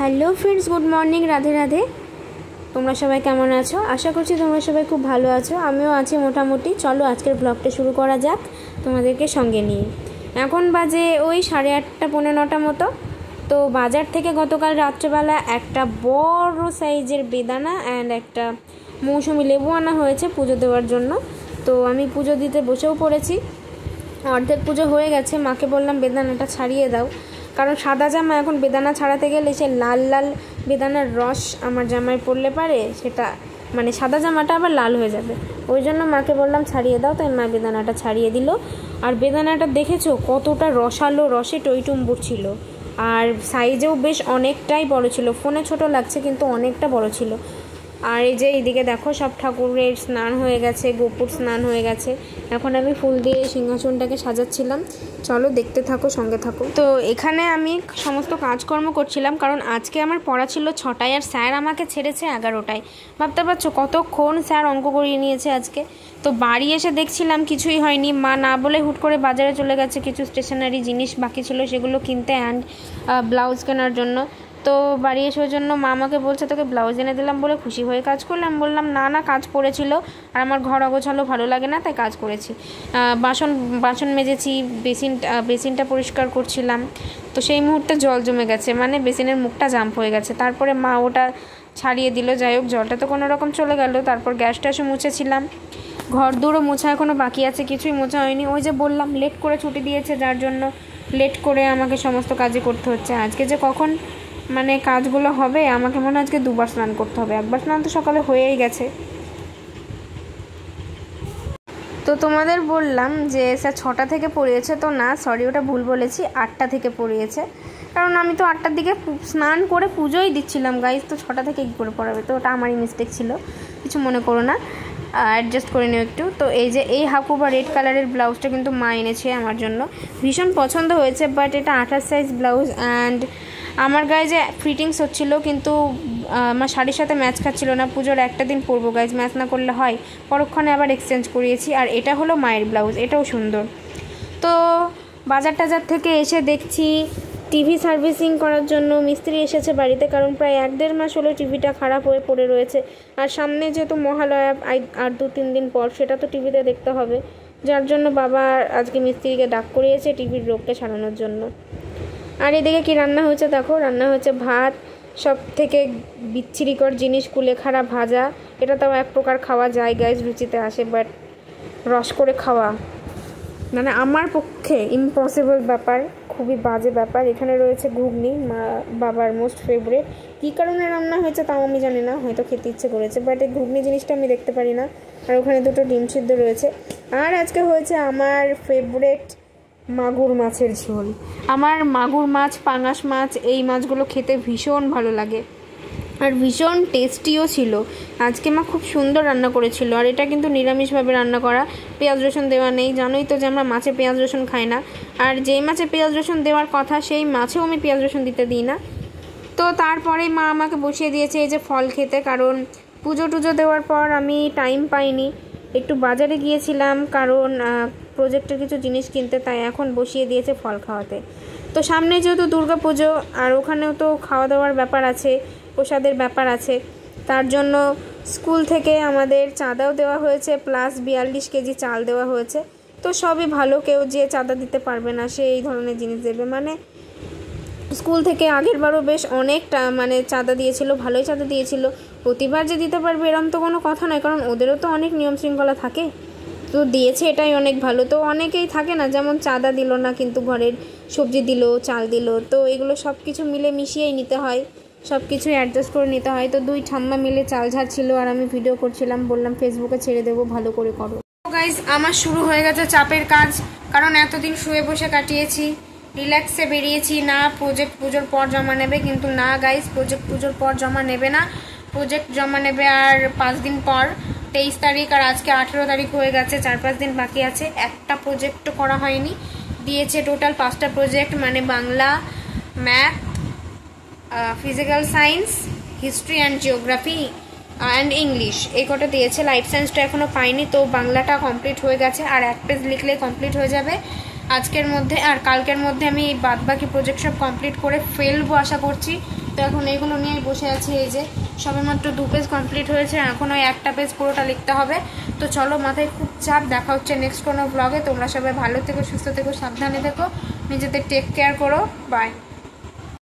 Hello friends, good morning, Radhe Radhe. তোমরা সবাই কেমন আছো? আশা করছি তোমরা সবাই খুব ভালো আছো। আমিও আছি মোটামুটি। চলো আজকের ব্লগটা শুরু করা যাক তোমাদেরকে সঙ্গে নিয়ে। এখন বাজে ওই 8:30 পৌনে 9টা মতো। তো বাজার থেকে গতকাল রাত্রেবেলা একটা বড় সাইজের বেদানা অ্যান্ড একটা মৌসুমি লেবু আনা হয়েছে পুজো দেওয়ার জন্য। তো আমি পুজো দিতে বসেও পড়েছি। অর্ধেক পুজো হয়ে গেছে। মাকে বললাম বেদানাটা ছাড়িয়ে দাও, কারণ সাদা জামা এখন বেদানা ছাড়াতে গেলে সে লাল লাল বেদানার রস আমার জামায় পড়লে পারে সেটা মানে সাদা জামাটা আবার লাল হয়ে যাবে। ওই জন্য মাকে বললাম ছাড়িয়ে দাও, তাই মা বেদানাটা ছাড়িয়ে দিল। আর বেদানাটা দেখেছো কতটা রসালো, রসে টইটুম্বুর ছিল, আর সাইজেও বেশ অনেকটাই বড় ছিল। ফোনে ছোট লাগছে কিন্তু অনেকটা বড় ছিল। আর এই যে এইদিকে দেখো সব ঠাকুরের স্নান হয়ে গেছে, গোপুর স্নান হয়ে গেছে। এখন আমি ফুল দিয়ে সিংহাসনটাকে সাজাচ্ছিলাম। চলো দেখতে থাকো, সঙ্গে থাকো। তো এখানে আমি সমস্ত কাজকর্ম করছিলাম, কারণ আজকে আমার পড়া ছিল 6টায় আর স্যার আমাকে ছেড়েছে 11টায়। ভাবতে পারছো কতক্ষণ স্যার অঙ্ক করিয়ে নিয়েছে আজকে। তো বাড়ি এসে দেখছিলাম কিছুই হয়নি। মা না বলে হুট করে বাজারে চলে গেছে, কিছু স্টেশনারি জিনিস বাকি ছিল সেগুলো কিনতে অ্যান্ড ব্লাউজ কেনার জন্য। তো বাড়ি এসে ওই জন্য মা আমাকে বলছে তোকে ব্লাউজ এনে দিলাম বলে খুশি হয়ে কাজ করলাম। বললাম না কাজ পড়েছিল আর আমার ঘর অগোছালো ভালো লাগে না, তাই কাজ করেছি। বাসন মেজেছি, বেসিনটা পরিষ্কার করছিলাম। তো সেই মুহূর্তে জল জমে গেছে, মানে বেসিনের মুখটা জাম্প হয়ে গেছে। তারপরে মা ওটা ছাড়িয়ে দিল। যাই হোক, জলটা তো কোনো রকম চলে গেল। তারপর গ্যাসটা মুছেছিলাম। ঘর দুটো মোছা এখনও বাকি আছে, কিছুই মোছা হয়নি। ওই যে বললাম লেট করে ছুটি দিয়েছে, যার জন্য লেট করে আমাকে সমস্ত কাজই করতে হচ্ছে। আজকে যে কখন মানে কাজগুলো হবে, আমাকে মনে হয় আজকে 2বার স্নান করতে হবে। একবার স্নান তো সকালে হয়েই গেছে। তো তোমাদের বললাম যে স্যার 6টা থেকে পড়িয়েছে, তো না সরি, ওটা ভুল বলেছি, 8টা থেকে পড়িয়েছে। কারণ আমি তো 8টার দিকে স্নান করে পুজোই দিচ্ছিলাম গাইজ, তো 6টা থেকে কী করে পড়াবে? তো ওটা আমারই মিস্টেক ছিল, কিছু মনে করো না, অ্যাডজাস্ট করে নিও একটু। তো এই যে এই হাকু বা রেড কালারের ব্লাউজটা কিন্তু মা এনেছে আমার জন্য, ভীষণ পছন্দ হয়েছে। বাট এটা 28 সাইজ ব্লাউজ অ্যান্ড আমার গায়ে যে ফিটিংস হচ্ছিলো, কিন্তু আমার শাড়ির সাথে ম্যাচ খাচ্ছিল না। পুজোর একটা দিন পরবো গাইজ, ম্যাচ না করলে হয়। পরক্ষণে আবার এক্সচেঞ্জ করিয়েছি। আর এটা হলো মায়ের ব্লাউজ, এটাও সুন্দর। তো বাজার টাজার থেকে এসে দেখছি টিভি সার্ভিসিং করার জন্য মিস্ত্রি এসেছে বাড়িতে, কারণ প্রায় 1-1.5 মাস হলো টিভিটা খারাপ হয়ে পড়ে রয়েছে। আর সামনে যেহেতু মহালয়া আর 2-3 দিন পর, সেটা তো টিভিতে দেখতে হবে, যার জন্য বাবা আজকে মিস্ত্রিকে ডাক করিয়েছে টিভির রোগকে সারানোর জন্য। আর এদিকে কি রান্না হয়েছে দেখো, রান্না হয়েছে ভাত, সব থেকে বিচ্ছিরিকর জিনিস কুলেখাড়া ভাজা। এটা তাও এক প্রকার খাওয়া যায় গাইজ, রুচিতে আসে, বাট রস করে খাওয়া মানে আমার পক্ষে ইম্পসিবল ব্যাপার, খুবই বাজে ব্যাপার। এখানে রয়েছে ঘুগনি, বাবার মোস্ট ফেভারিট। কী কারণে রান্না হয়েছে তাও আমি জানি না, হয়তো খেতে ইচ্ছে করেছে, বাট এই ঘুগনি জিনিসটা আমি দেখতে পারি না। আর ওখানে 2টো ডিম সিদ্ধ রয়েছে। আর আজকে হয়েছে আমার ফেভারিট মাগুর মাছের ঝোল। আমার মাগুর মাছ, পাঙাশ মাছ, এই মাছগুলো খেতে ভীষণ ভালো লাগে আর ভীষণ টেস্টিও ছিল। আজকে মা খুব সুন্দর রান্না করেছিল। আর এটা কিন্তু নিরামিষভাবে রান্না করা, পেঁয়াজ রসুন দেওয়া নেই। জানোই তো যে আমরা মাছে পেঁয়াজ রসুন খাই না, আর যেই মাছে পেঁয়াজ রসুন দেওয়ার কথা সেই মাছেও আমি পেঁয়াজ রসুন দিতে দিই না। তো তারপরে মা আমাকে বসিয়ে দিয়েছে এই যে ফল খেতে, কারণ পুজো টুজো দেওয়ার পর আমি টাইম পাইনি, একটু বাজারে গিয়েছিলাম কারণ প্রজেক্টের কিছু জিনিস কিনতে, তাই এখন বসিয়ে দিয়েছে ফল খাওয়াতে। তো সামনে যেহেতু দুর্গা পুজো, আর ওখানেও তো খাওয়া দাওয়ার ব্যাপার আছে, প্রসাদের ব্যাপার আছে, তার জন্য স্কুল থেকে আমাদের চাঁদাও দেওয়া হয়েছে, প্লাস 42 কেজি চাল দেওয়া হয়েছে। তো সবই ভালো, কেউ যে চাঁদা দিতে পারবে না সে এই ধরনের জিনিস দেবে। মানে স্কুল থেকে আগেরবারও বেশ অনেকটা মানে চাঁদা দিয়েছিল, ভালোই চাঁদা দিয়েছিল। প্রতিবার যে দিতে পারবে এরম তো কোনো কথা নয়, কারণ ওদেরও তো অনেক নিয়ম শৃঙ্খলা থাকে। তো দিয়েছে, এটাই অনেক ভালো। তো অনেকেই থাকে না, যেমন চাঁদা দিল না কিন্তু ঘরের সবজি দিল, চাল দিল, তো এগুলো সব কিছু মিলে মিশিয়েই নিতে হয়, সব কিছুই অ্যাডজাস্ট করে নিতে হয়। তো 2 ঠাম্মা মিলে চাল ঝাড়ছিল আর আমি ভিডিও করছিলাম, বললাম ফেসবুকে ছেড়ে দেবো, ভালো করে করো। গাইজ আমার শুরু হয়ে গেছে চাপের কাজ, কারণ এতদিন শুয়ে বসে কাটিয়েছি, রিল্যাক্সে বেরিয়েছি। না প্রজেক্ট পুজোর পর জমা নেবে, কিন্তু না গাইজ, প্রজেক্ট পুজোর পর জমা নেবে না, প্রজেক্ট জমা নেবে আর 5 দিন পর, 23 তারিখ। আর আজকে 18 তারিখ হয়ে গেছে, 4-5 দিন বাকি আছে। একটা প্রজেক্টও করা হয়নি। দিয়েছে টোটাল 5টা প্রজেক্ট, মানে Bangla, math, physical science, history and geography and English, এই কটা দিয়েছে। লাইফ সায়েন্সটা এখনও পাইনি। তো বাংলাটা কমপ্লিট হয়ে গেছে, আর 1 পেজ লিখলে কমপ্লিট হয়ে যাবে আজকের মধ্যে। আর কালকের মধ্যে আমি বাদবাকি প্রজেক্ট সব কমপ্লিট করে ফেলবো আশা করছি। তো এখন এইগুলো নিয়েই বসে আছি। এই যে সবেমাত্র 2 পেজ কমপ্লিট হয়েছে, এখন ওই একটা পেজ পুরোটা লিখতে হবে। তো চলো, মাথায় খুব চাপ, দেখা হচ্ছে নেক্সট কোনো ব্লগে। তোমরা সবাই ভালো থেকো, সুস্থ থেকো, সাবধানে থেকো, নিজেদের টেক কেয়ার করো, বাই।